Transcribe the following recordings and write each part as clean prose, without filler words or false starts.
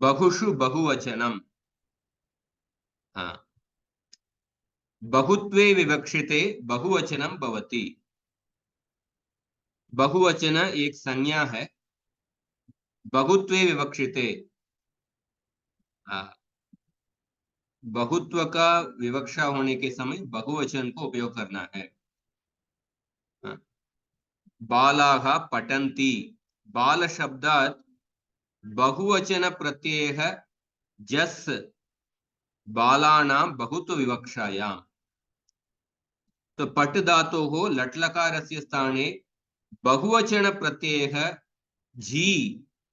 बहुषु बहुवचनम। हाँ, बहुत्वे विवक्षिते बहुवचनम भवति। बहुवचन एक संज्ञा है। बहुत्वे विवक्षिते, हाँ, बहुत्व का विवक्षा होने के समय बहुवचन को उपयोग करना है। हाँ, बालाः पठन्ति। बाल शब्दात् बहुवचन प्रत्ययः जस् बालानां बहुत्व विवक्षायाम्। तो पट धातोः लट् लकारस्य स्थाने बहुवचन प्रत्ययः झी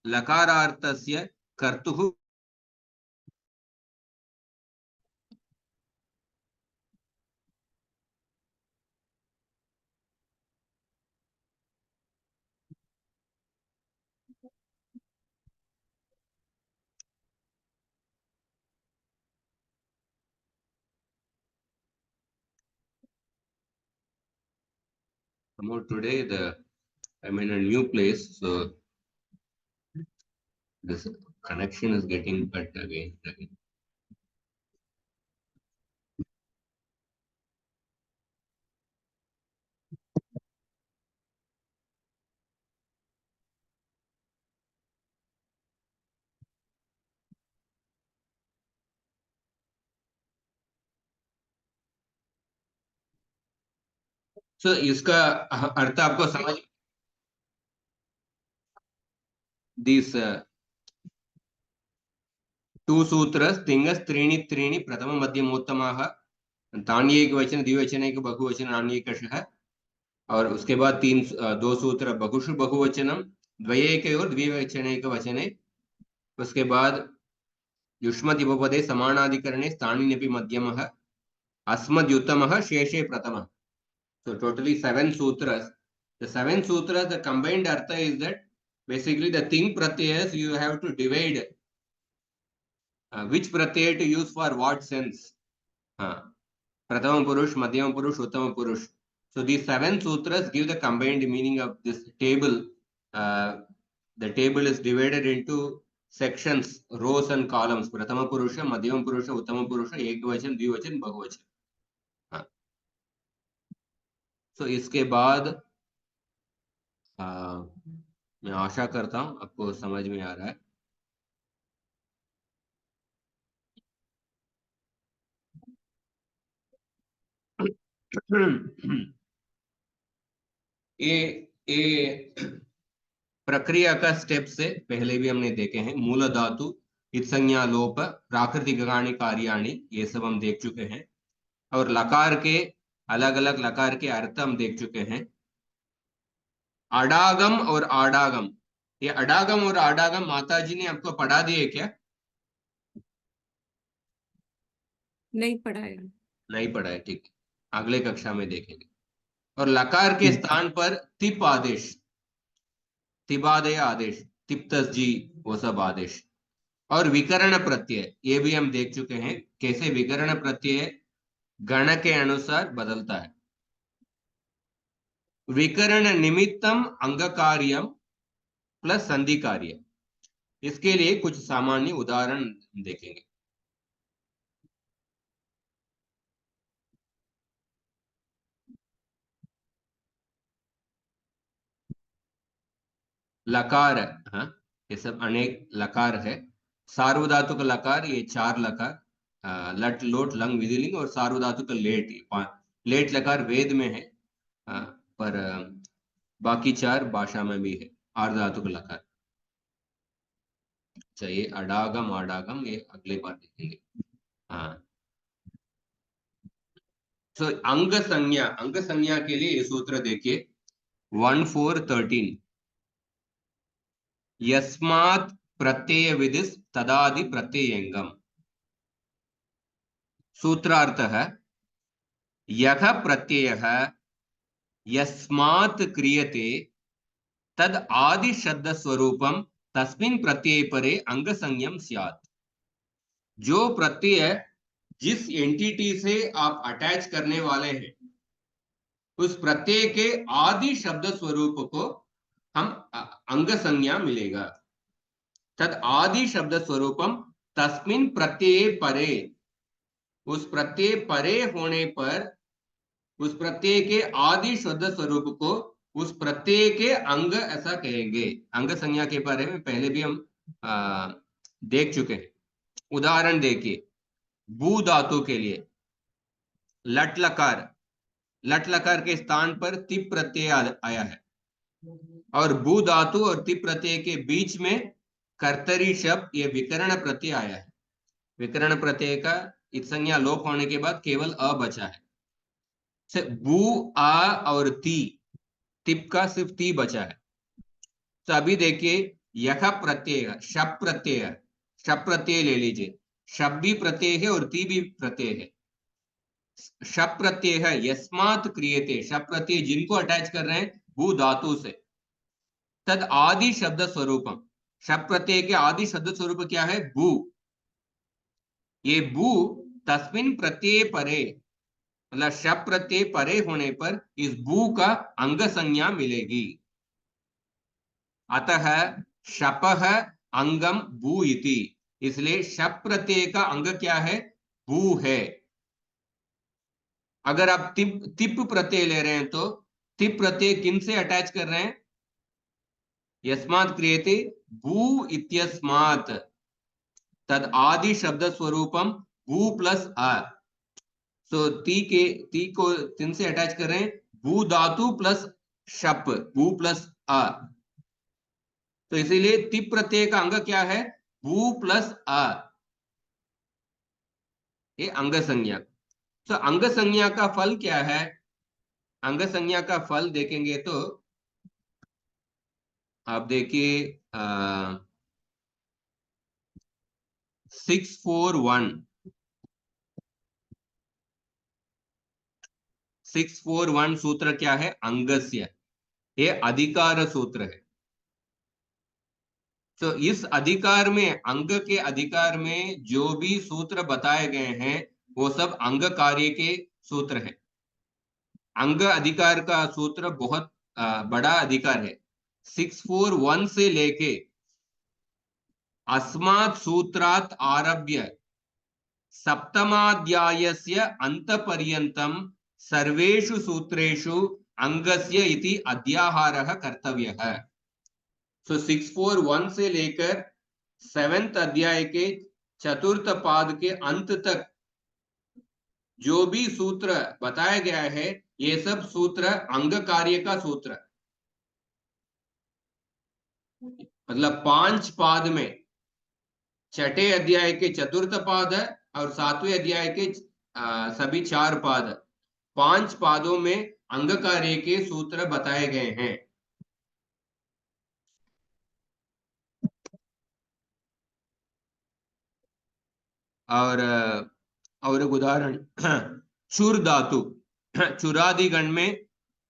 लकारार्थस्य कर्तुः। Today I'm in a new place, so this connection is getting cut again. So इसका अर्थ आपको समझ, दिस टू सूत्रस् तिङ्गस् त्रीणि त्रीणि प्रथम मध्यमोत्तमाः तान्येकवचन द्विवचनैक बहुवचन नान्येकशः। और उसके बाद दो सूत्र बहुषु बहुवचनम द्वयैकयोर् द्विवचनैक वचने। उसके बाद युष्मद् उपपदे समानाधिकरणे स्थानिनपि मध्यमः अस्मद्युत्तमः शेषे प्रथमः। So totally 7 sutras. The 7 sutras, the combined artha is that basically the thing pratyayas you have to divide which pratyaya to use for what sense. Prathama Purush, Madhyama Purush, Uttama Purush. So these 7 sutras give the combined meaning of this table. The table is divided into sections, rows and columns. Prathama Purusha, Madhyama Purusha, Uttama Purusha, Ekvachan, Dvivachan, Bahuvachan. So इसके बाद मैं आशा करता हूं आपको समझ में आ रहा है। ये प्रक्रिया का स्टेप से पहले भी हमने देखे हैं। मूल धातु, इत्संज्ञा लोप, प्राकृतिक कार्याणि, ये सब हम देख चुके हैं। और लकार के अलग अलग लकार के अर्थ हम देख चुके हैं। अडागम और आडागम, ये अडागम और आडागम माता जी ने आपको पढ़ा दिए क्या? नहीं पढ़ा है। नहीं पढ़ा है, ठीक, अगले कक्षा में देखेंगे। और लकार के स्थान पर तिप आदेश, तिबादय आदेश, तिप्तस जी, वो सब आदेश। और विकर्ण प्रत्यय ये भी हम देख चुके हैं, कैसे विकर्ण प्रत्यय गण के अनुसार बदलता है। विकर्ण निमित्तम अंग कार्यम प्लस संधि कार्य, इसके लिए कुछ सामान्य उदाहरण देखेंगे। लकार, हाँ, ये सब अनेक लकार है। सार्वधातुक लकार ये 4 लकार, लट लोट लंग विधिलिंग और सार्वधातुक लेट, लेट लकार वेद में है, पर बाकी 4 भाषा में भी है। आर्धातुक लकार चाहिए। अडागम आडागम ये अगले बार देखेंगे। हाँ, तो अंग संज्ञा के लिए ये सूत्र देखिए 1413। यस्मात् प्रत्यय विधिस् तदादि प्रत्ययंगम। सूत्रार्थ है यह प्रत्यय यस्मात् क्रियते तद आदि शब्द स्वरूपम तस्मिन् प्रत्यय परे अंग संज्ञम स्यात्। जो प्रत्यय जिस एंटिटी से आप अटैच करने वाले हैं उस प्रत्यय के आदि शब्द स्वरूप को हम अंग संज्ञा मिलेगा। तद आदि शब्द स्वरूपम तस्मिन प्रत्यय परे, उस प्रत्यय परे होने पर उस प्रत्यय के आदि शुद्ध स्वरूप को उस प्रत्यय के अंग ऐसा कहेंगे। अंग संज्ञा के बारे में पहले भी हम देख चुके हैं। उदाहरण देखिए, भू धातु के लिए लट लकार, लट लकार के स्थान पर तिप प्रत्यय आया है, और भू धातु और तिप प्रत्यय के बीच में कर्तरी शब्द, ये विकर्ण प्रत्यय आया है। विकर्ण प्रत्यय का इत संज्ञा लोप होने के बाद केवल अ बचा है। बू आ और ती, तिप का सिर्फ ती बचा है। तो अभी देखिए, यह प्रत्यय शप प्रत्यय, शप प्रत्यय ले लीजिए, शब भी प्रत्यय है और ती भी प्रत्यय है। शप प्रत्यय है यस्मात् क्रियते, शप प्रत्यय जिनको अटैच कर रहे हैं भू धातु से। तद आदि शब्द स्वरूपम, शप प्रत्यय के आदि शब्द स्वरूप क्या है? भू। ये भू तस्मिन प्रत्यय परे, मतलब शप प्रत्यय परे होने पर इस भू का अंग संज्ञा मिलेगी। अतः शपः अंगम भू इति, इसलिए शप प्रत्यय का अंग क्या है? भू है। अगर आप तिप तिप प्रत्यय ले रहे हैं तो तिप प्रत्यय किन से अटैच कर रहे हैं? यस्मात् क्रियते भू इत्यस्मात्, तद आदि शब्द स्वरूपम भू प्लस अ। सो ती को किन से अटैच कर रहे हैं? भू धातु प्लस शप, भू प्लस अ। तो इसीलिए तिप प्रत्यय का अंग क्या है? भू प्लस अ, ये अंग संज्ञा। तो अंग संज्ञा का फल क्या है? अंग संज्ञा का फल देखेंगे तो आप देखिए 641, 641 सूत्र क्या है? अंगस्य, ये अधिकार सूत्र है। तो इस अधिकार में, अंग के अधिकार में जो भी सूत्र बताए गए हैं वो सब अंग कार्य के सूत्र हैं। अंग अधिकार का सूत्र बहुत बड़ा अधिकार है। 641 से लेके अस्मात् सूत्रात् आरभ्य सप्तमाध्यायस्य अंतपर्यन्तं सर्वेषु सूत्रेषु अंगस्य इति अध्याहारः कर्तव्यः। सो 641 से लेकर 7th अध्याय के चतुर्थ पाद के अंत तक जो भी सूत्र बताया गया है, ये सब सूत्र अंग कार्य का सूत्र, मतलब 5 पाद में, छठे अध्याय के चतुर्थ पाद है और 7वें अध्याय के सभी 4 पाद, 5 पादों में अंग कार्य के सूत्र बताए गए हैं। और एक उदाहरण चुर धातु, चुरादिगण में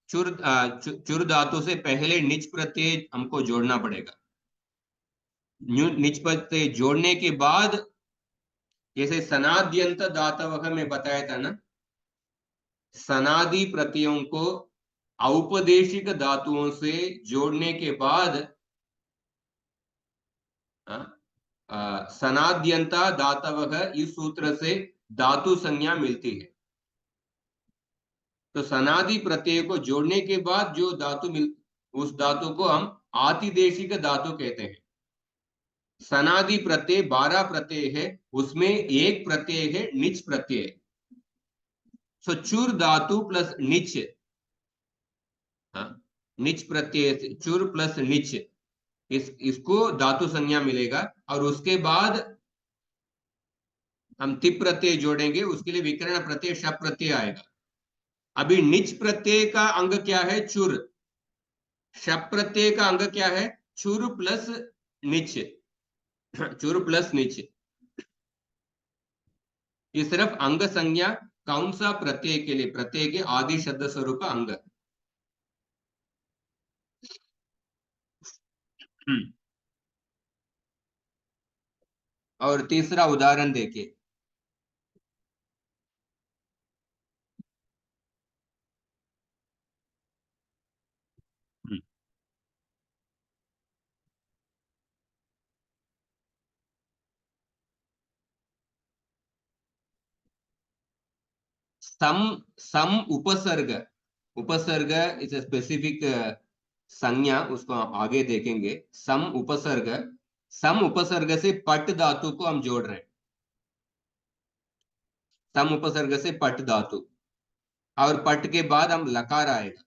चुर धातु से पहले निच प्रत्यय हमको जोड़ना पड़ेगा। निच प्रत्यय जोड़ने के बाद, जैसे सनाद्यंत धातवः में बताया था ना, सनादि प्रत्ययों को औपदेशिक धातुओं से जोड़ने के बाद सनाद्यंता धातवः इस सूत्र से धातु संज्ञा मिलती है। तो सनादि प्रत्यय को जोड़ने के बाद जो धातु मिल, उस धातु को हम आतिदेशिक धातु कहते हैं। सनादि प्रत्यय 12 प्रत्यय है, उसमें एक प्रत्यय है निच प्रत्यय। सो चुर धातु प्लस निच, निच प्रत्यय चुर प्लस निच, इसको धातु संज्ञा मिलेगा। और उसके बाद हम तिप प्रत्यय जोड़ेंगे, उसके लिए विकर्ण प्रत्यय शप प्रत्यय आएगा। अभी निच प्रत्यय का अंग क्या है? चुर। शप प्रत्यय का अंग क्या है? चुर प्लस निच, चुर प्लस निच। ये सिर्फ अंग संज्ञा कौन सा प्रत्यय के लिए? प्रत्यय के आदि शब्द स्वरूप अंग। और तीसरा उदाहरण देखिए, सम सम उपसर्ग, उपसर्ग इज अ स्पेसिफिक संज्ञा, उसको आगे देखेंगे। सम उपसर्ग, सम उपसर्ग से पट धातु को हम जोड़ रहे हैं, सम उपसर्ग से पट धातु, और पट के बाद हम लकार आएगा,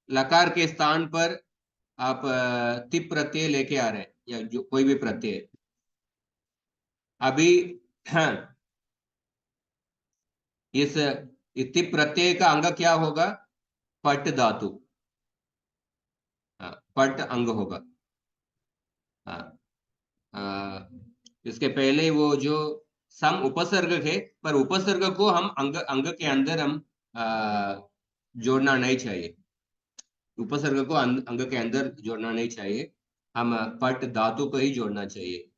लकार के स्थान पर आप तिप प्रत्यय लेके आ रहे हैं या जो कोई भी प्रत्यय। अभी हाँ, इस तिप प्रत्यय का अंग क्या होगा? पट धातु, पट अंग होगा। हाँ, इसके पहले वो जो सम उपसर्ग है, पर उपसर्ग को हम अंग अंग के अंदर हम जोड़ना नहीं चाहिए, उपसर्ग को अंग के अंदर जोड़ना नहीं चाहिए, हम पट धातु को ही जोड़ना चाहिए।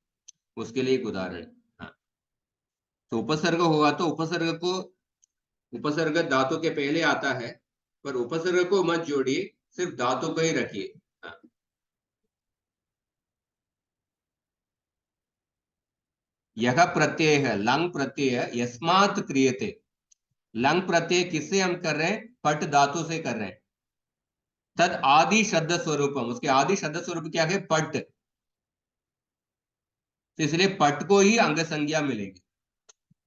उसके लिए एक उदाहरण। हाँ, तो उपसर्ग होगा तो उपसर्ग को, उपसर्ग धातु के पहले आता है, पर उपसर्ग को मत जोड़िए, सिर्फ धातु को ही रखिए। हाँ, यह प्रत्यय है लंग प्रत्यय, यस्मात् क्रियते। लंग प्रत्यय किससे हम कर रहे हैं? पट धातु से कर रहे हैं। तद आदि शब्द स्वरूपम, उसके आदि शब्द स्वरूप क्या है? पट। तो इसलिए पट को ही अंग संज्ञा मिलेगी,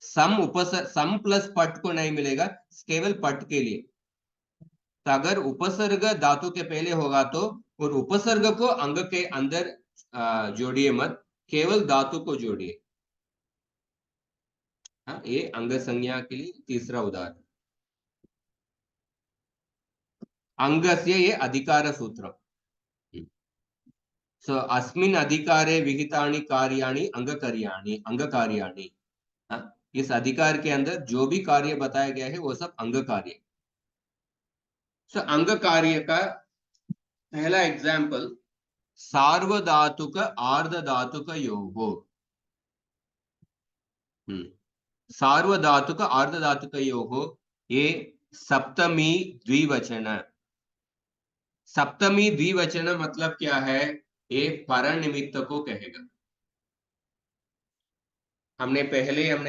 सम उपसर्ग, सम प्लस पट को नहीं मिलेगा, केवल पट के लिए। तो अगर उपसर्ग धातु के पहले होगा तो, और उपसर्ग को अंग के अंदर जोड़िए मत, केवल धातु को जोड़िए। हाँ, ये अंग संज्ञा के लिए तीसरा उदाहरण। अंगस्य ये अधिकार सूत्र। सो अस्मिन् अधिकारे विहितानि कार्याणि अंगकार्याणि, अंगकार्याणि। हाँ, इस अधिकार के अंदर जो भी कार्य बताया गया है वो सब अंग कार्य। सो अंग कार्य का पहला एग्जाम्पल सार्वधातुक आर्धधातुक योगो। सार्वधातुक आर्धधातुक योगो, ये सप्तमी द्विवचन। सप्तमी द्विवचन मतलब क्या है? ये पर निमित्त को कहेगा। हमने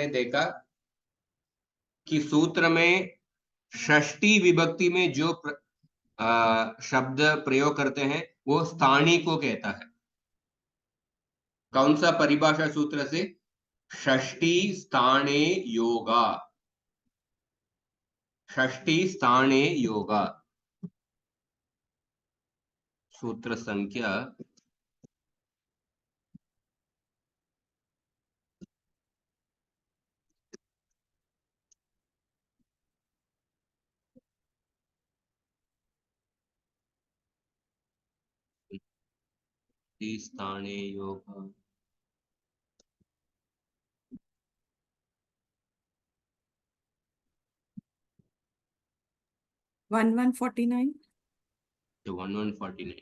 देखा कि सूत्र में षष्ठी विभक्ति में जो शब्द प्रयोग करते हैं वो स्थानी को कहता है। कौन सा परिभाषा सूत्र से? षष्ठी स्थाने योगा, षष्ठी स्थाने योगा। सूत्र संख्या 30 स्थाने योगा। 1149। 1149।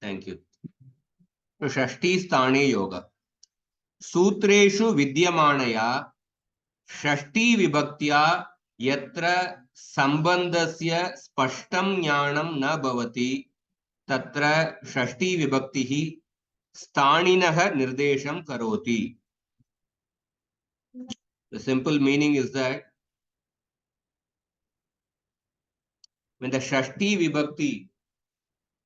Thank you. तो षष्ठी स्थाने योगा, सूत्रेषु विद्यमानया षष्ठी विभक्त्या यत्र संबंधस्य स्पष्टं ज्ञानं न भवति तत्र षष्ठी विभक्तिः स्थानिनः निर्देशं करोति। The simple meaning is that when the Shashthi vibhakti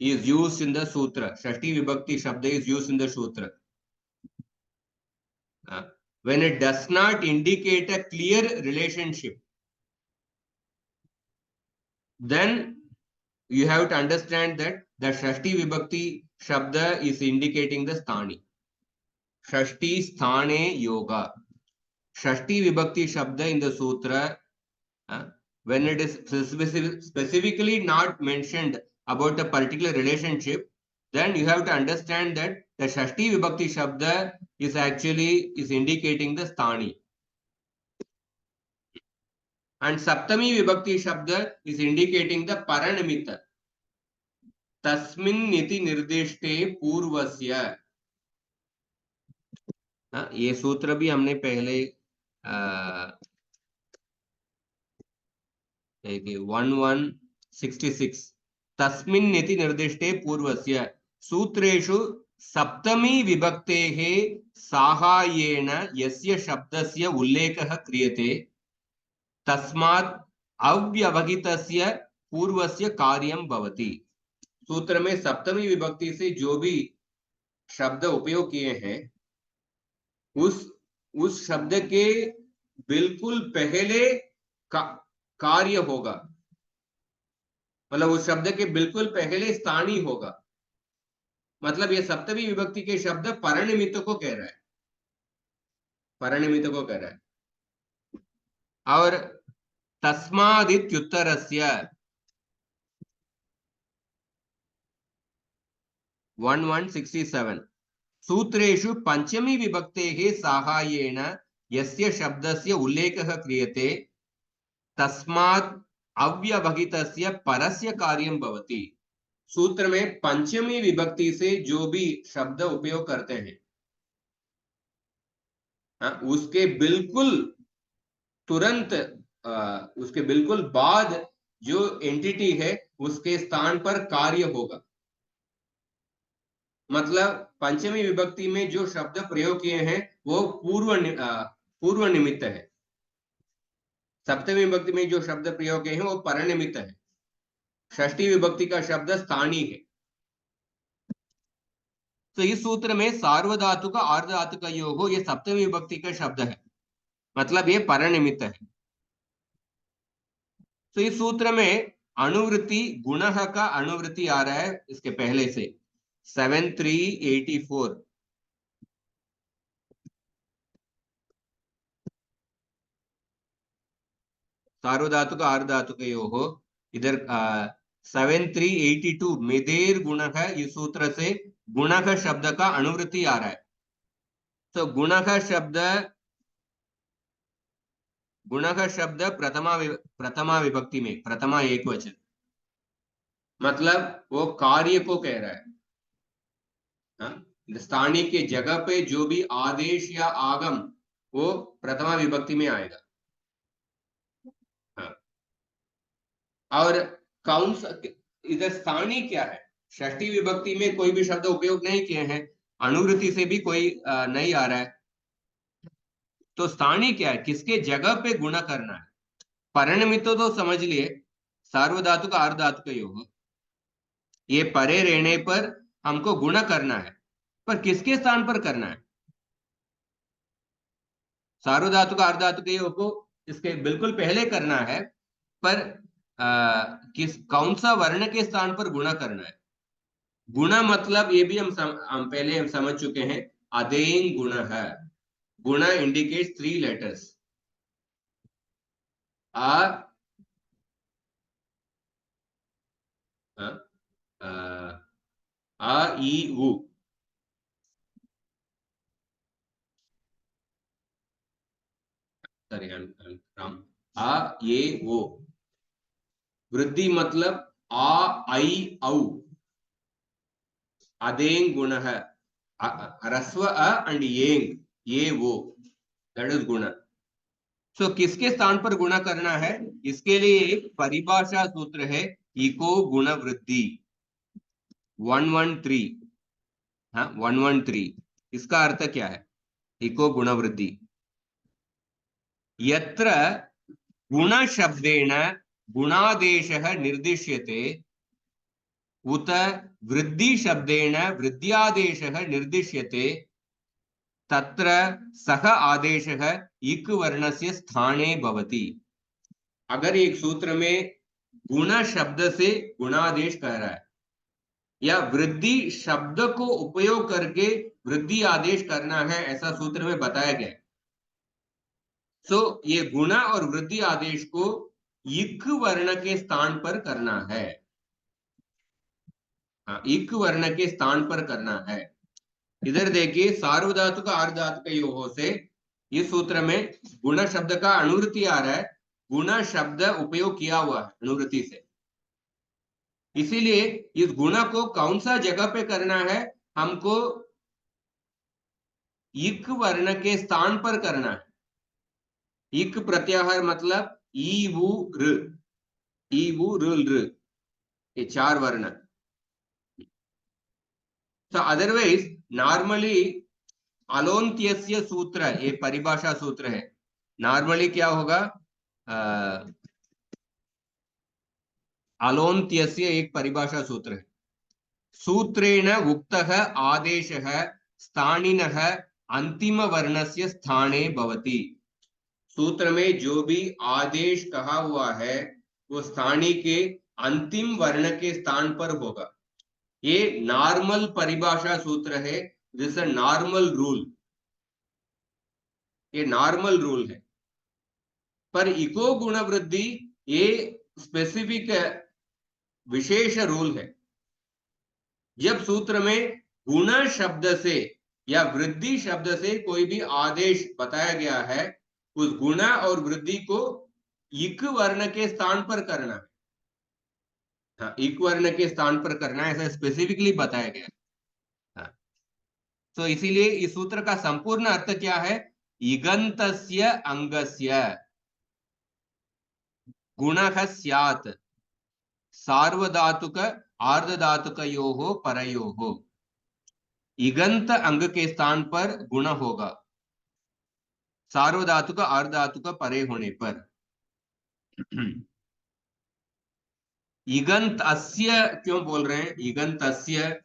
is used in the sutra, Shashthi vibhakti shabda is used in the sutra, when it does not indicate a clear relationship, then you have to understand that the Shashthi vibhakti shabda is indicating the sthani. Shashthi sthane yoga. Shashthi vibhakti shabda in the sutra, when it is specifically not mentioned about a particular relationship, then you have to understand that the Shashti Vibhakti Shabda is actually indicating the Sthani. And Saptami Vibhakti Shabda is indicating the Paranimitta. Tasmin Niti Nirdeshte Purvasya. ये सूत्र भी हमने पहले 1166 तस्मिन् नीति निर्दिष्टे पूर्वस्य सूत्रेषु सप्तमी विभक्तेः साहाय्येन यस्य शब्दस्य उल्लेखः क्रियते तस्मात् अव्यवहितस्य पूर्वस्य कार्यं भवति। सूत्र में सप्तमी विभक्ति से जो भी शब्द उपयोग किए हैं उस शब्द के बिल्कुल पहले कार्य होगा, मतलब उस शब्द के बिल्कुल पहले स्थानीय होगा। मतलब ये सप्तमी विभक्ति के शब्द परनिमित्त को कह रहा है, परनिमित्त को कह रहा है। और तस्मादित्युत्तरस्य 1167 सूत्रेषु पंचमी विभक्तेः साहाय्येन यस्य शब्दस्य उल्लेखः क्रियते तस्मात् अव्यवहितस्य परस्य कार्यं भवति। सूत्र में पंचमी विभक्ति से जो भी शब्द उपयोग करते हैं उसके बिल्कुल तुरंत उसके बिल्कुल बाद जो एंटिटी है उसके स्थान पर कार्य होगा। मतलब पंचमी विभक्ति में जो शब्द प्रयोग किए हैं वो पूर्व निमित्त है, सप्तमी विभक्ति में जो शब्द प्रयोग किए हैं वो परनिमित्त है, षष्ठी विभक्ति का शब्द स्थानीय है। तो इस सूत्र में सार्वधातुक आर्धधातुकयोः ये सप्तमी विभक्ति का शब्द है, मतलब ये परनिमित्त है। तो इस सूत्र में अनुवृत्ति गुणः का अनुवृत्ति आ रहा है इसके पहले से 7384 सार्वधातुक आर्धधातुकयोः इधर 7382 मेदेर गुणः इस सूत्र से गुणः शब्द का अनुवृत्ति आ रहा है। तो गुणः शब्द प्रथमा विभक्ति में प्रथमा एकवचन, मतलब वो कार्य को कह रहा है। स्थानीय के जगह पे जो भी आदेश या आगम वो प्रथमा विभक्ति में आएगा। और कौन सा इधर स्थानीय क्या है, षष्ठी विभक्ति में कोई भी शब्द उपयोग नहीं किए हैं, अनुवृत्ति से भी कोई नहीं आ रहा है। तो स्थानीय क्या है, किसके जगह पे गुणा करना है। परिणमित तो समझ लिए सार्वधातुक आर्धधातुकयोः, ये परे रहने पर हमको गुणा करना है, पर किसके स्थान पर करना है। सार्वधातुक आर्धधातुकयोः को इसके बिल्कुल पहले करना है, पर कौन सा वर्ण के स्थान पर गुणा करना है। गुणा मतलब ये भी हम पहले समझ चुके हैं, अदेन गुण है। गुणा इंडिकेट्स 3 लेटर्स आ ई उ। सॉरी आ ये वो। वृद्धि मतलब आ आई औ, अदेंग गुण है, रस्व एंड येंग ये वो, दैट इज गुण। सो किसके स्थान पर गुणा करना है, इसके लिए एक परिभाषा सूत्र है, इको गुण वृद्धि 113। हाँ 113 इसका अर्थ क्या है, इको गुण वृद्धि। यत्र गुण शब्देन गुणादेशः निर्दिश्यते उत वृद्धि शब्देन वृद्ध्यादेशः निर्दिश्यते तत्र सह आदेशः इक वर्णस्य स्थाने भवति। अगर एक सूत्र में गुण शब्द से गुणादेश कह रहा है या वृद्धि शब्द को उपयोग करके वृद्धि आदेश करना है, ऐसा सूत्र में बताया गया। सो ये गुण और वृद्धि आदेश को इक वर्ण के स्थान पर करना है। इक वर्ण के स्थान पर करना है। इधर देखिए सार्वधातुक आर्धधातुकयोः से इस सूत्र में गुण शब्द का अनुवृत्ति आ रहा है, गुण शब्द उपयोग किया हुआ है अनुवृत्ति से, इसीलिए इस गुण को कौन सा जगह पे करना है, हमको इक वर्ण के स्थान पर करना है। इक प्रत्याहार मतलब ई वु ऋ, ई वु ऋ, ये 4 वर्ण। So otherwise normally अलोन्त्यस्य सूत्र, ये परिभाषा सूत्र है। नॉर्मली क्या होगा, अलोन्त्यस्य एक परिभाषा सूत्र है। सूत्रेण उक्तः आदेशः स्थानिनः अंतिम वर्णस्य स्थाने भवति। सूत्र में जो भी आदेश कहा हुआ है वो स्थानी के अंतिम वर्ण के स्थान पर होगा। ये नॉर्मल परिभाषा सूत्र है, दिस अ नॉर्मल रूल, ये नॉर्मल रूल है। पर इको गुण वृद्धि ये स्पेसिफिक विशेष रूल है। जब सूत्र में गुण शब्द से या वृद्धि शब्द से कोई भी आदेश बताया गया है, उस गुण और वृद्धि को इक वर्ण के स्थान पर करना है। हाँ, इक वर्ण के स्थान पर करना है, ऐसा स्पेसिफिकली बताया गया है। हाँ। तो इसीलिए इस सूत्र का संपूर्ण अर्थ क्या है, इगंतस्य अंगस्य गुणः स्यात् सार्वधातुक आर्धधातुकयोः परयोः। इगंत अंग के स्थान पर गुण होगा, सार्वधातुक आर्धधातुक परे होने पर। इगंत अस्य क्यों बोल रहे हैं, इगंत अस्य,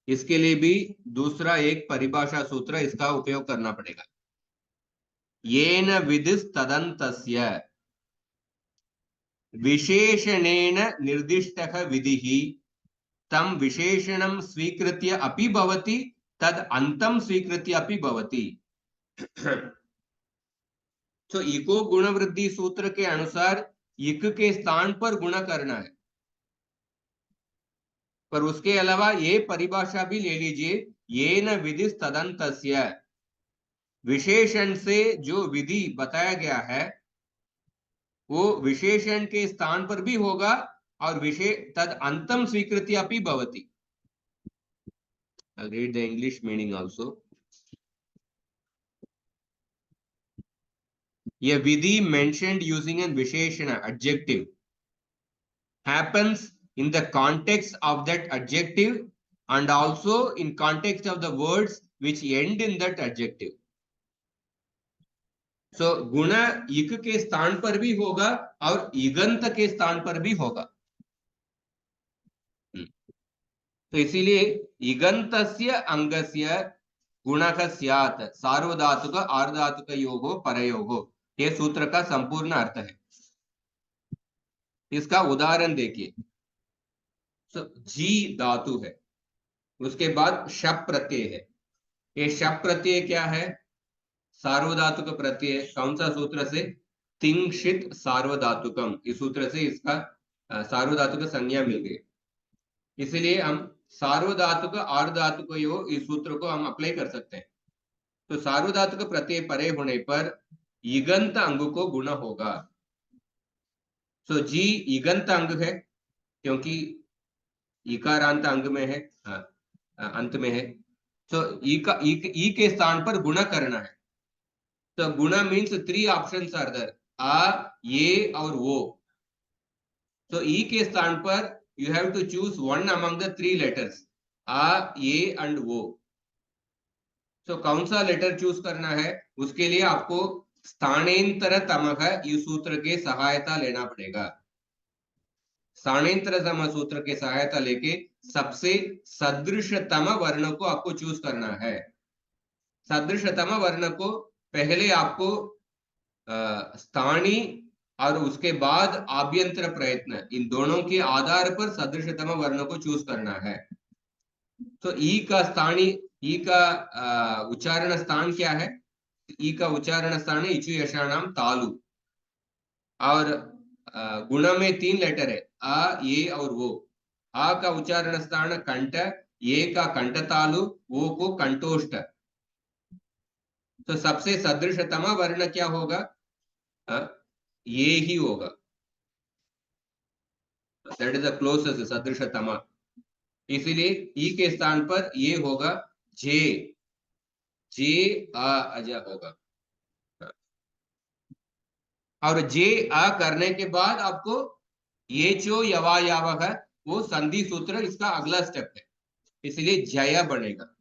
इसके लिए भी दूसरा एक परिभाषा सूत्र इसका उपयोग करना पड़ेगा। येन विधिस् तदन्तस्य विशेषणेन निर्दिष्टः विधिः तम विशेषणं स्वीकृत्य अपि भवति, तद अंतं स्वीकृत्य अपि भवति। तो इको गुण वृद्धि सूत्र के अनुसार इक के स्थान पर गुण करना है, पर उसके अलावा ये परिभाषा भी ले लीजिए, येन विधि तदन्तस्य, विशेषण से जो विधि बताया गया है वो विशेषण के स्थान पर भी होगा और तद अंतम स्वीकृति अपि भवति। I'll read the English meaning also. A vidhi mentioned using a visheshana adjective happens in the context of that adjective and also in context of the words which end in that adjective. So गुण इक के स्थान पर भी होगा और इगंत के स्थान पर भी होगा। तो इसीलिए इगंतस्य अंगस्य गुणः स्यात् सार्वधातुक आर्धधातुकयोः परयोः, ये सूत्र का संपूर्ण अर्थ है। इसका उदाहरण देखिए। जी धातु है, उसके बाद शप प्रत्यय है। ये शप प्रत्यय क्या है, सार्वधातुक प्रत्यय। कौन सा सूत्र से, तिंशित सार्वधातुकम, इस सूत्र से इसका सार्वधातुक संज्ञा मिल गई। इसलिए हम सार्वधातुक आर्धधातुक इस सूत्र को हम अप्लाई कर सकते हैं। तो सार्वधातुक प्रत्यय परे होने पर इगंत अंग को गुण होगा। सो जी इगंत अंग है क्योंकि इकारांत अंग में है, अंत में है। तो ई के स्थान पर गुण करना है। तो गुण मीन्स 3 ऑप्शंस आर देयर, आ, ये और वो। तो ई के स्थान पर you have to choose one among the 3 letters, a, ये and वो। तो कौन सा लेटर चूज करना है, उसके लिए आपको स्थानेंतर तमः इस सूत्र के सहायता लेना पड़ेगा। स्थानेंतर तम सूत्र के सहायता लेके सबसे सदृशतम वर्ण को आपको चूज करना है। सदृशतम वर्ण को पहले आपको स्थानी और उसके बाद आभ्यंतर प्रयत्न, इन दोनों के आधार पर सदृशतम वर्ण को चूज करना है। तो ई का स्थानी, ई का उच्चारण स्थान क्या है, ई का उच्चारण स्थान है इचु यशाणाम तालु। और गुण में 3 लेटर है, आ, ये और वो। आ का उच्चारण स्थान कंठ, ये का कंठ तालु, वो को कंठोष्ठ। तो सबसे सदृशतम वर्ण क्या होगा, ये ही होगा। दैट इज द क्लोजेस्ट सदृशतम। इसलिए ई के स्थान पर ये होगा जे, जे आ अजा होगा। और जे आ करने के बाद आपको ये चो यवा यावह, वो संधि सूत्र इसका अगला स्टेप है। इसलिए जय बनेगा,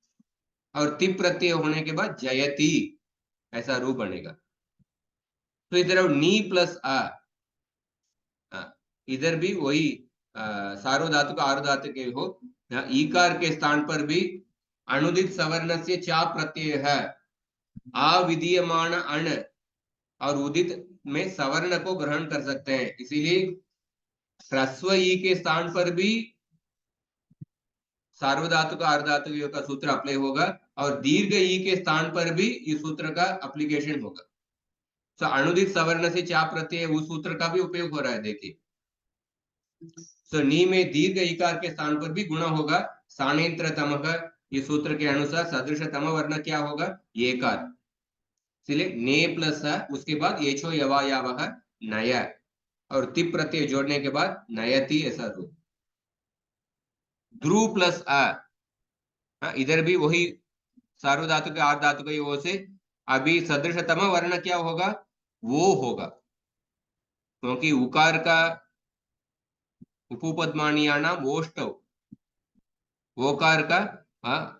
और तिप प्रत्यय होने के बाद जयति ऐसा रूप बनेगा। तो इधर नी प्लस आ, इधर भी वही सार्वधातुक आर्धातुक हो, ईकार के स्थान पर भी अनुदित सवर्ण से चा प्रत्यय है, अविधीयमान अण और उदित में सवर्ण को ग्रहण कर सकते हैं, इसीलिए ह्रस्व ई के स्थान पर भी सार्वधातुक आर्धातुक का सूत्र अप्लाई होगा, और दीर्घ ई के स्थान पर भी इस सूत्र का एप्लीकेशन होगा। तो अनुदित सवर्ण से चा प्रत्यय उस सूत्र का भी उपयोग हो रहा है, देखिए। तो नी में दीर्घ इकार के स्थान पर भी गुणा होगा, सानेन्द्र तमः, इस सूत्र के अनुसार सदृश तम वर्ण क्या होगा, एकार, इसलिए ने प्लस है, उसके बाद येचो यवायावः नय, और तिप प्रत्यय जोड़ने के बाद नयति ऐसा रूप। ध्रुव प्लस अ, इधर भी वही सार्वधातुक के आर्धातुक की ओर से अभी सदृशतम वर्ण क्या होगा, वो होगा, क्योंकि उकार का उपपदमानीयानाम ओष्टव, ओकार का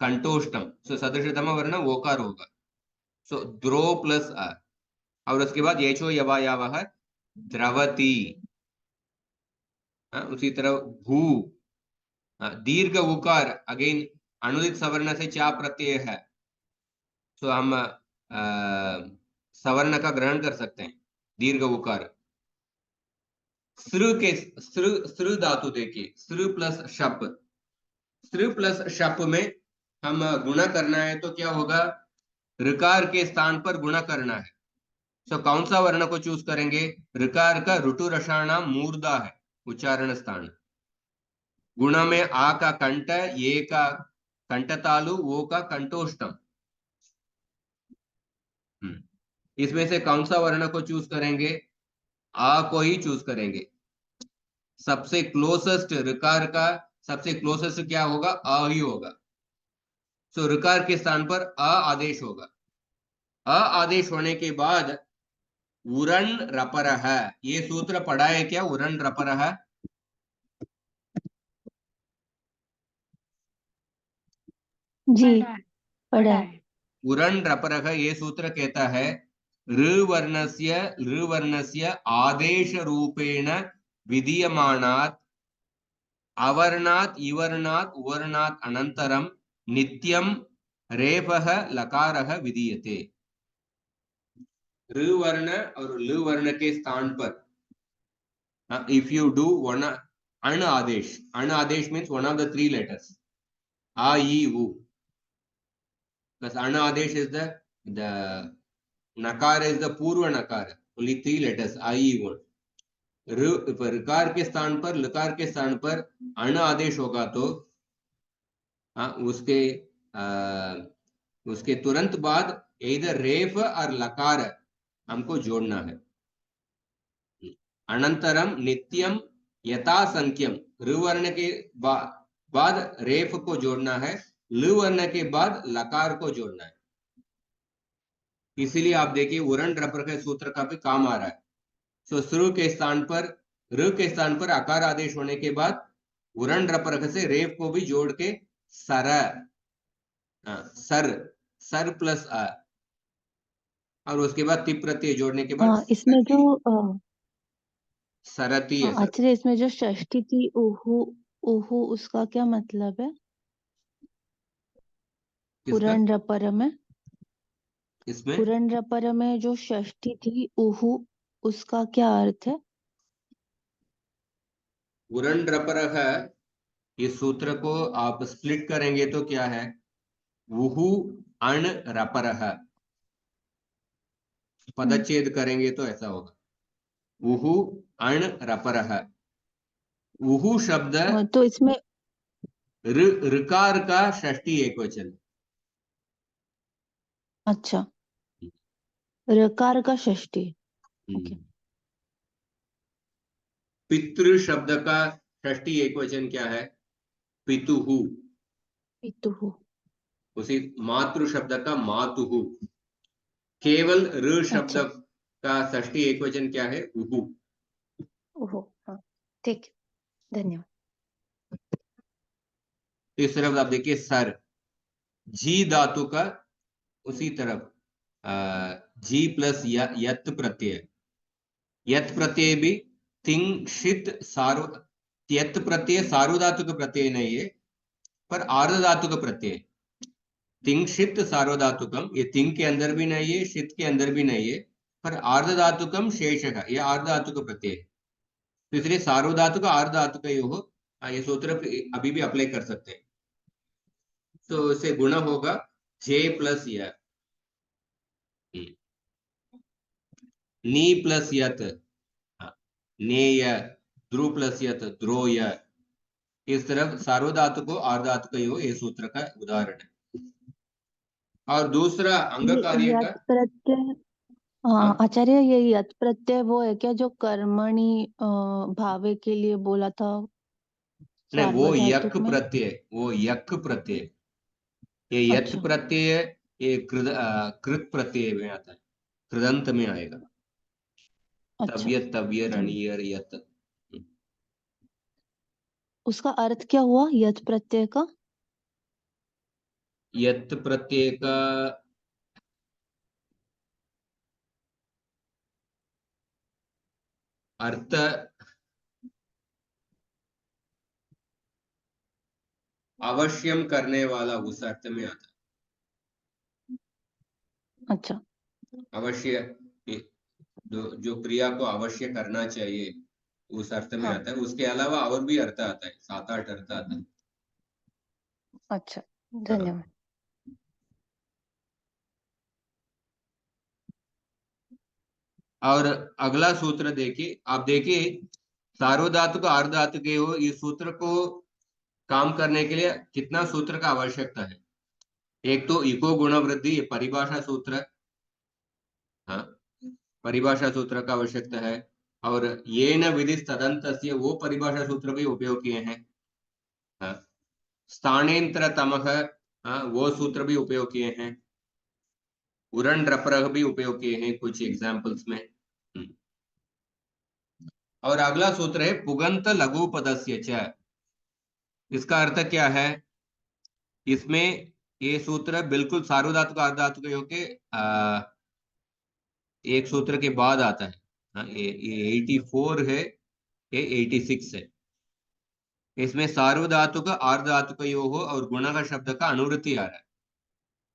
कंठोष्टम, सो सदृशतम वर्ण ओकार होगा। सो द्रो प्लस अ, और उसके बाद येचो यवायावः द्रवती, उसी तरह भू, दीर्घ उकार अगेन अनुदित सवर्ण से चा प्रत्यय है, तो हम सवर्ण का ग्रहण कर सकते हैं, दीर्घ उकार। सृ धातु देखिए, सृ प्लस शप, सृ प्लस शप में हम गुणा करना है तो क्या होगा, ऋकार के स्थान पर गुणा करना है। तो कौन सा वर्ण को चूज करेंगे, ऋकार का ऋतु रसाणाम मूर्धा है उच्चारण स्थान, गुणा में आ का कंठ, ये का कंठतालु, वो का कंठोष्टम, इसमें से कौन सा वर्ण को चूज करेंगे, आ को ही चूज करेंगे। सबसे क्लोजेस्ट ऋकार का सबसे क्लोजेस्ट क्या होगा, अ ही होगा। सो ऋकार के स्थान पर अ आदेश होगा, अ आदेश होने के बाद उरन रपर है, ये सूत्र पढ़ा है क्या, उरन रपर है, जी पढ़ा है। उरन रपर है, ये सूत्र कहता है ऋवर्णस्य आदेश रूपेण विधीयमानात् अवर्णात् इवर्णात् उवर्णात् अनंतरम नित्यम रेफः लकारः विधीयते। ऋ वर्ण और ल वर्ण के स्थान पर इफ यू डू वन अण आदेश means one of the three letters, आ ई उ, प्लस अण आदेश इज द नकार इज द पूर्व नकार, ओनली थ्री लेटर्स आ ई उ। ऋकार के स्थान पर लकार के स्थान पर अण आदेश होगा तो उसके उसके तुरंत बाद इधर रेफ और लकार हमको जोड़ना है। अनंतरम नित्यम यथा संख्यम, ऋवर्ण के बाद रेफ को जोड़ना है, लुवर्ण के बाद लकार को जोड़ना है। इसीलिए आप देखिए उरण रपर के सूत्र का भी काम आ रहा है। सो श्रु के स्थान पर, ऋ के स्थान पर अकार आदेश होने के बाद उरण रपर से रेफ को भी जोड़ के सर, सर, सर प्लस अ, और उसके बाद तिप प्रत्यय जोड़ने के बाद इसमें जो सरती है। आचार्य, इसमें जो षष्ठी थी ओहु, ओहु उसका क्या मतलब है, पुरन रपर में, इसमें पुरन रपर में जो षष्ठी थी ओहु, उसका क्या अर्थ है। उरण रपर है, इस सूत्र को आप स्प्लिट करेंगे तो क्या है, वुहु अण रपरः, पदच्छेद करेंगे तो ऐसा होगा, वुहु अण रपरः। वुहु शब्द तो इसमें ऋकार का षष्ठी एकवचन। अच्छा, रकार का षष्ठी, ओके। पितृ शब्द का षष्ठी एकवचन क्या है, पितुहु। पितुहु, उसी मातृ शब्द का मातुहु। केवल ऋ शब्द अच्छा, का षष्ठी एकवचन क्या है, उहु। ओहो, हाँ ठीक, धन्यवाद। तो इस तरफ आप देखिए सर, जी धातु का उसी तरफ जी प्लस यत प्रत्यय, यत प्रत्यय भी तिंशित सार्व, यत प्रत्यय सार्वधातुक प्रत्यय नहीं है पर आर्धधातुक प्रत्यय। तिंशित सार्वधातुकम, ये तिंग के अंदर भी नहीं है, शित के अंदर भी नहीं है, पर आर्धधातुकम शेषः, ये आर्धधातुक प्रत्यय है। तो इसलिए सार्वधातुक आर्धधातुक हो, ये सूत्र अभी भी अप्लाई कर सकते हैं। तो इसे गुण होगा जे प्लस य, नी प्लस यत, नेय, ध्रु प्लस यत द्रोय। इस तरफ सार्वधातुक आर्धधातुक हो, ये सूत्र का उदाहरण है। और दूसरा अंग ये कार्य का, यत प्रत्यय, हाँ आचार्य, ये यत प्रत्यय वो है क्या जो कर्मणि भावे के लिए बोला था नहीं, वो यक सार्वधातुक में? प्रत्यय, वो यक प्रत्यय, ये यत अच्छा प्रत्यय ये कृत प्रत्यय में आता है, कृदंत में आएगा। अच्छा, तव्यत तव्य चलिए। रणीयर यत। उसका अर्थ क्या हुआ यत प्रत्यय का? यत प्रत्यय का अर्थ अवश्यम करने वाला, उस अर्थ में आता अच्छा है। अवश्य, ये जो क्रिया को अवश्य करना चाहिए उस अर्थ में हाँ, आता है। उसके अलावा और भी अर्थ आता है, 7-8 अर्थ आता है। अच्छा, हाँ। धन्यवाद। और अगला सूत्र देखिए, आप देखिए सार्वधातुक आर्धधातुक हो, इस सूत्र को काम करने के लिए कितना सूत्र का आवश्यकता है। एक तो इको गुण वृद्धि, ये परिभाषा सूत्र, हाँ, परिभाषा सूत्र का आवश्यकता है। और ये न विधि तदंतस्य, वो परिभाषा सूत्र भी उपयोग किए हैं। हाँ, स्थानेंतर तमह, हाँ, वो सूत्र भी उपयोग किए हैं। उरण रप्रह भी उपयोग किए हैं कुछ एग्जाम्पल्स में। और अगला सूत्र है पुगंत लघु पदस्य च। इसका अर्थ क्या है? इसमें ये सूत्र बिल्कुल सार्वधातुक आर्धधातुक योग के एक सूत्र के बाद आता है। हाँ, ये 84 है, ये 86 है। इसमें सार्वधातुक आर्धधातुक योग और गुण का शब्द का अनुवृत्ति आ रहा है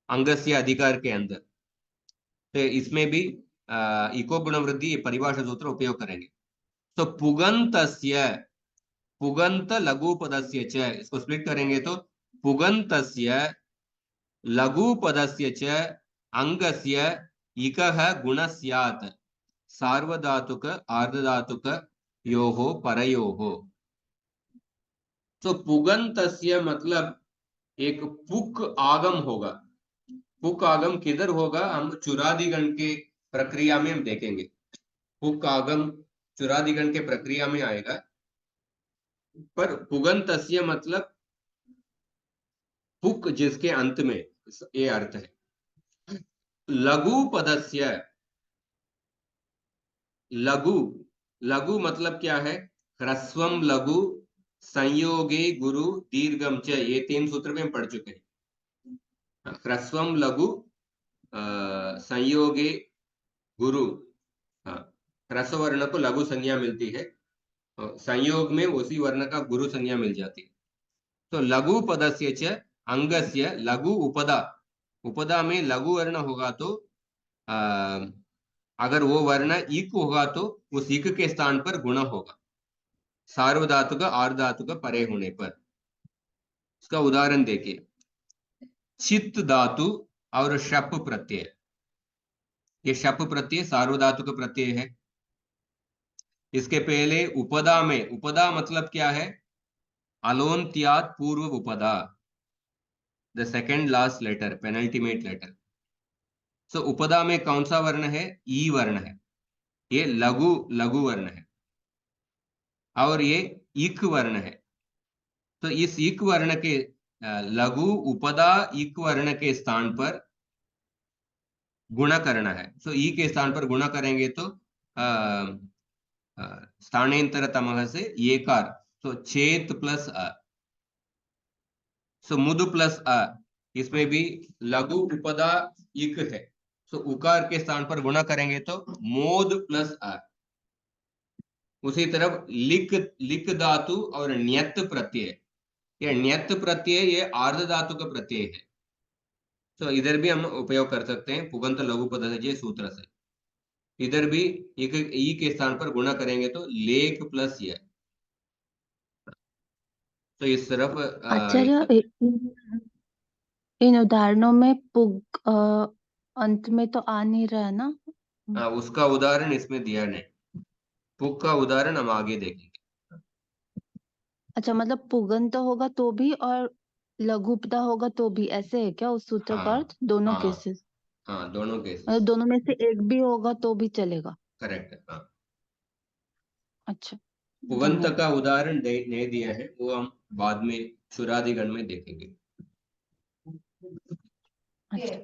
अंगस्य अधिकार के अंदर। तो इसमें भी इको गुण वृद्धि ये परिभाषा सूत्र उपयोग करेंगे। तो पुगंतस्य, पुगंत लघु पदस्य च, इसको स्प्लिट करेंगे तो पुगंतस्य लघु पदस्य च अंगस्य इकः गुण स्यात् सार्वधातुक आर्धधातुक योः परयोः। तो पुगंतस्य मतलब एक पुक आगम होगा। पुक आगम किधर होगा, हम चुरादिगण के प्रक्रिया में हम देखेंगे। पुक आगम चुरादिगण के प्रक्रिया में आएगा। पर पुगंतस्य मतलब पुक जिसके अंत में, ये अर्थ है। लघु पदस्य, लघु, लघु मतलब क्या है? ह्रस्वम लघु संयोगे गुरु दीर्घम च, ये 3 सूत्र में हम पढ़ चुके हैं। ह्रस्वम लघु संयोगे गुरु, हाँ, ह्रस्व वर्ण को लघु संज्ञा मिलती है, संयोग में उसी वर्ण का गुरु संज्ञा मिल जाती है। तो लघु पदस्य च अंगस्य लघु उपदा, उपदा में लघु वर्ण होगा तो अगर वो वर्ण इक होगा तो उस इक के स्थान पर गुण होगा सार्वधातुक आर्धधातुक परे होने पर। इसका उदाहरण देखिए, चित्त धातु और शप प्रत्यय। ये शप प्रत्यय सार्वधातुक प्रत्यय है। इसके पहले उपदा में, उपदा मतलब क्या है? अलोन्त्यात पूर्व उपदा, the second last letter, penultimate letter. So उपदा में कौन सा वर्ण है? ई वर्ण है। ये लघु, लघु वर्ण है। और ये इक वर्ण है। तो इस इक वर्ण के लघु उपदा इक वर्ण के स्थान पर गुणा करना है। सो ई के स्थान पर गुणा करेंगे तो स्थानेंतर तमह से एकार, तो चेत प्लस सो मुद प्लस अ, इसमें भी लघु उपदा इक है। सो उकार के स्थान पर गुणा करेंगे तो मोद प्लस अ। उसी तरफ लिक लिक धातु और ण्यत प्रत्यय, ये ण्यत प्रत्यय ये आर्ध धातु का प्रत्यय है। तो इधर भी हम उपयोग कर सकते हैं पुगंत लघु पद सूत्र से। इधर भी एक ई के स्थान पर गुणा करेंगे तो लेक प्लस य। तो इस तरफ आचार्य इन उदाहरणों में पुग अंत में तो आ नहीं रहा है ना? उसका उदाहरण इसमें दिया नहीं। पुग का उदाहरण हम आगे देखेंगे। अच्छा, मतलब पुगंत होगा तो भी और लघुपदा होगा तो भी, ऐसे है क्या उस सूत्र का हाँ अर्थ? दोनों हाँ केसेस, हाँ, दोनों मतलब केसेस दोनों में से एक भी होगा तो भी चलेगा? करेक्ट है। हाँ, अच्छा, पुगंत धन्यवाद। का उदाहरण नहीं दिया है, वो हम बाद में चुरादिगण में देखेंगे। अच्छा,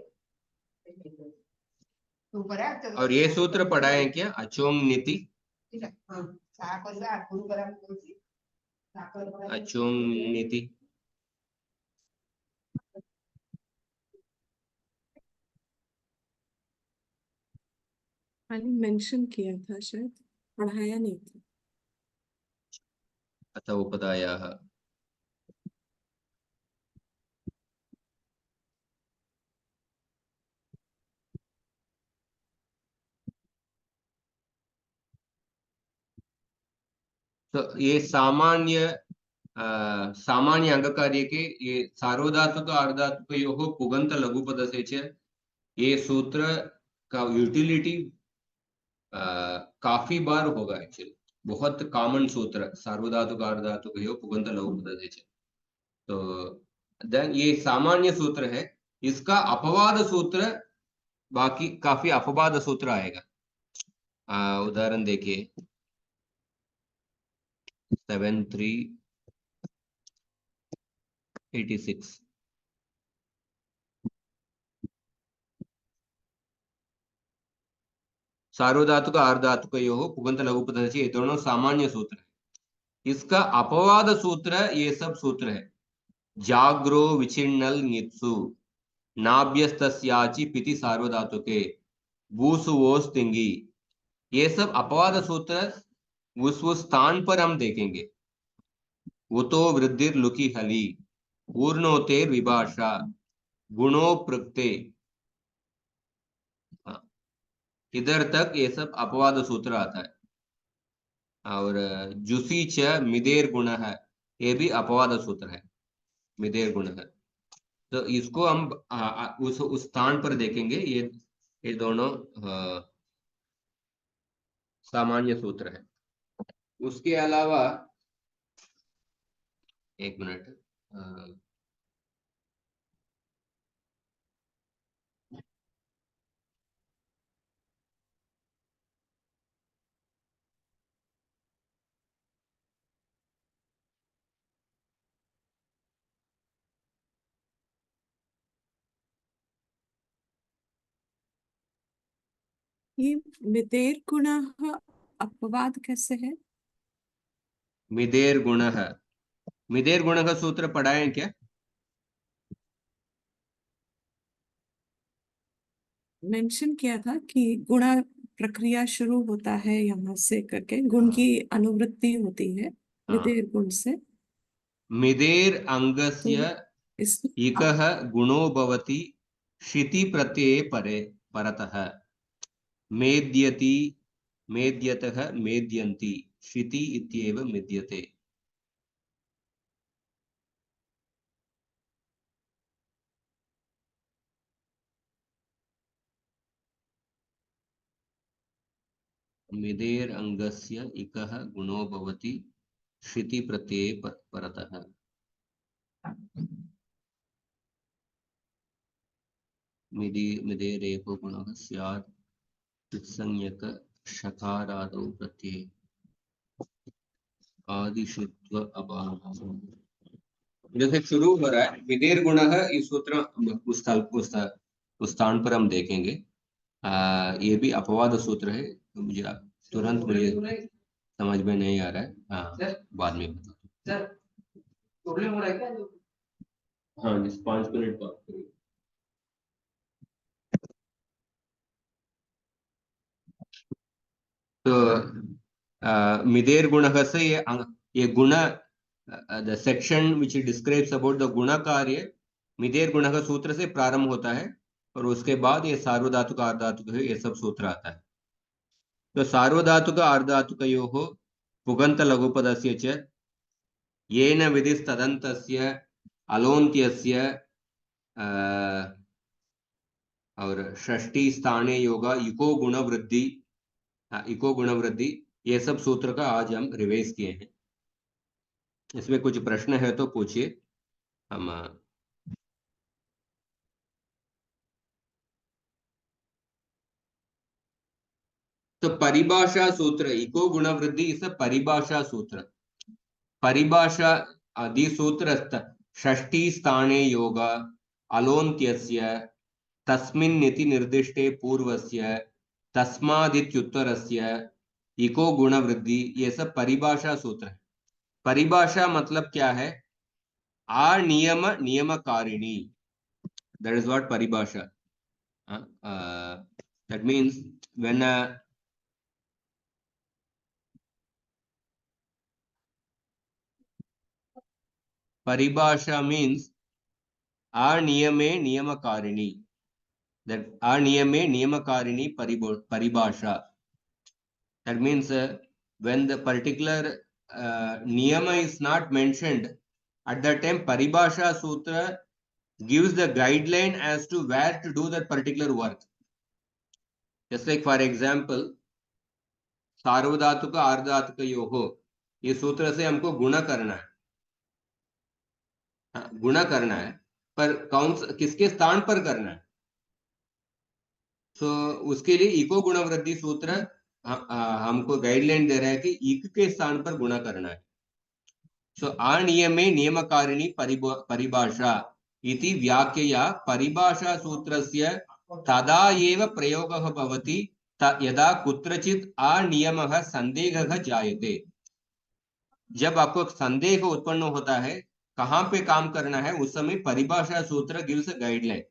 और ये सूत्र पढ़ाए क्या? अचोम नीति, अचोम नीति। मैंने मेंशन किया था, शायद पढ़ाया नहीं था। अथ उपदायाः। तो ये सामान्य अंग कार्य के ये सार्वधातुक अर्धातुकयोः पुगंत लघुपद से च ये सूत्र का यूटिलिटी काफी बार होगा एक्चुअली। बहुत कॉमन सूत्र सार्वधातुक अर्धातुकयोः पुगंत लघुपद से च। तो देन ये सामान्य सूत्र है, इसका अपवाद सूत्र बाकी काफी अपवाद सूत्र आएगा। उदाहरण देखिए 7386। सार्वधातुक अर्धातुकयोः पुगंत लघुपद से च, ये दोनों सामान्य सूत्र है। इसका अपवाद सूत्र ये सब सूत्र है। जाग्रो विचिन्नल नित्सु नाभ्यस्तस्याचि पिति सार्वधातुके भूसु वोस तिंगी, ये सब अपवाद सूत्र उस स्थान पर हम देखेंगे। उतो वृद्धिर लुकी हली पूर्णोतेर विभाषा गुणो प्रक्ते, इधर तक ये सब अपवाद सूत्र आता है। और जुसी च मिदेर गुण है, ये भी अपवाद सूत्र है, मिदेर गुण है। तो इसको हम उस स्थान पर देखेंगे। ये दोनों सामान्य सूत्र है। उसके अलावा एक मिनट, ये मितेर गुणः अपवाद कैसे है? मिदेर गुण है, मिदेर गुण का सूत्र पढ़ाए क्या? मेंशन किया था कि गुणा प्रक्रिया शुरू होता है यहाँ से करके, गुण हाँ की अनुवृत्ति होती है हाँ। मितेर गुण से। मिदेर तो अंगस्य इस इकः गुणो भवति शिति प्रत्यये परे परतः मेद्यति मेद्यतः मेद्यन्ति शिति इत्येव मेद्यते। मिदेर अंगस्य इकः गुणो भवति शिति प्रत्यये परतः। मिदेरेको गुणः स्यात् संज्ञक शकारादौ प्रत्यये आदिशित्व अभावः। जैसे शुरू हो रहा है विदेर गुण है, इस सूत्र उस स्थान पर हम देखेंगे। ये भी अपवाद सूत्र है, तो मुझे तुरंत मुझे समझ में नहीं आ रहा है। हाँ, बाद में बताता हूँ। हाँ जिस 5 मिनट बात करेंगे। तो मिदेर गुणः से ये गुण the section which describes about the गुण कार्य मिदेर गुणः सूत्र से प्रारंभ होता है और उसके बाद ये सार्वधातुक आर्धातुक ये सब सूत्र आता है। तो सार्वधातुक आर्धातुकयोः पुगन्त लघुपदस्य च येन विधिस्तदन्तस्य अलोन्त्यस्य और षष्ठी स्थाने योगा इको गुण वृद्धि इको गुण वृद्धि ये सब सूत्र का आज हम रिवाइज किए हैं। इसमें कुछ प्रश्न है तो पूछिए। हम तो परिभाषा सूत्र इको गुण वृद्धि इस परिभाषा सूत्र परिभाषा अधिसूत्रस्थ षष्ठी स्थाने योग अलोन्त्यस्य तस्मिन्निति निर्दिष्टे पूर्वस्य तस्मादित्युत्तरस्य इको गुण वृद्धि ये सब परिभाषा सूत्र है। परिभाषा मतलब क्या है? अनियम नियमकारिणी, that is what paribhasha. That means when paribhasha means aniyame niyamakarini, that aniyame niyamakarini paribhasha. That means when the particular niyama is not mentioned, at that time paribhasha sutra gives the guideline as to where to do that particular work. Just like for example सार्वधातुक आर्धातुकयोः ये सूत्र से हमको गुणा करना है, गुणा करना है, पर कौन किसके स्थान पर करना है? तो उसके लिए इको गुण वृद्धि सूत्र हमको गाइडलाइन दे रहा है कि इक के स्थान पर गुणा करना है। सो अनियमे नियमकारिणी परिभाषा इति व्याख्यया परिभाषा सूत्रस्य तदा एव प्रयोगः भवति यदा कुत्रचित् अनियमः संदेहः जायते। जब आपको संदेह उत्पन्न होता है कहां पे काम करना है, उस समय परिभाषा सूत्र गिव्स गाइडलाइन।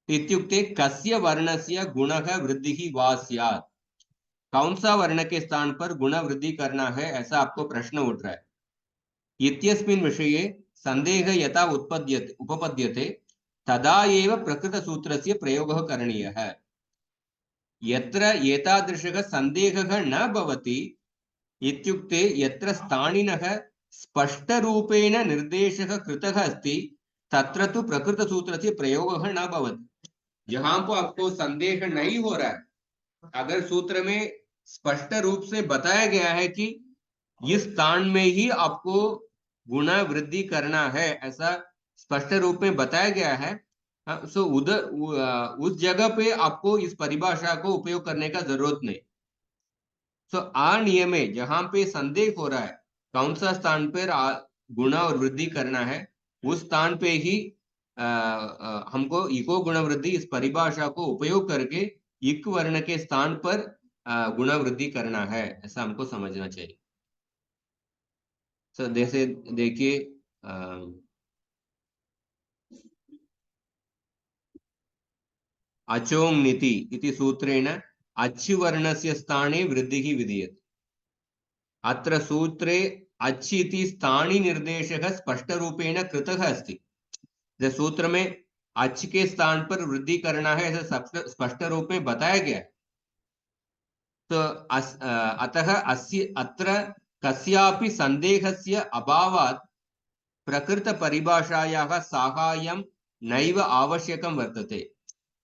इत्युक्ते कस्य वर्णस्य गुणः वृद्धिः वा स्यात्, कौन सा वर्ण के स्थान पर गुण वृद्धि करना है, ऐसा आपको प्रश्न उठ रहा है। इत्यस्मिन् विषये संदेह यथा उपपद्यते तदा एव प्रकृतसूत्रस्य प्रयोगः करणीयः। यत्र एतादृशः संदेहः न भवति इत्युक्ते यत्र स्थानिनः स्पष्टरूपेण निर्देशः कृतः अस्ति तत्र तु प्रकृतसूत्रस्य प्रयोगः न भवति। जहां पर आपको संदेह नहीं हो रहा है, अगर सूत्र में स्पष्ट रूप से बताया गया है कि इस स्थान में ही आपको गुण वृद्धि करना है, ऐसा स्पष्ट रूप में बताया गया है, सो उधर उस जगह पे आपको इस परिभाषा को उपयोग करने का जरूरत नहीं। सो अनियमे जहां पे संदेह हो रहा है कौन सा स्थान पर गुण और वृद्धि करना है, उस स्थान पे ही हमको इको गुण वृद्धि इस परिभाषा को उपयोग करके इक वर्ण के स्थान पर गुण वृद्धि करना है, ऐसा हमको समझना चाहिए। सो जैसे देखिए अचोम नीति इति सूत्रेण अच्छि वर्णस्य स्थाने वृद्धिः विधीयते। अत्र सूत्रे अच्छि इति स्थानी निर्देशः स्पष्ट रूपेण कृतः अस्ति। सूत्र में अच्छ के स्थान पर वृद्धि करना है ऐसा स्पष्ट रूप में बताया गया है। तो अतः अत्र कस्यापि संदेहस्य अभावात् प्रकृत परिभाषायाः साहाय्यं नैव आवश्यकं वर्तते।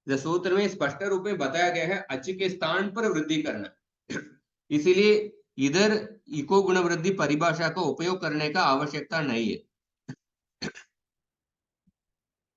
सूत्र में स्पष्ट रूप में बताया गया है अच्छ के स्थान पर वृद्धि करना, इसीलिए इधर इको गुण वृद्धि परिभाषा को उपयोग करने का आवश्यकता नहीं है।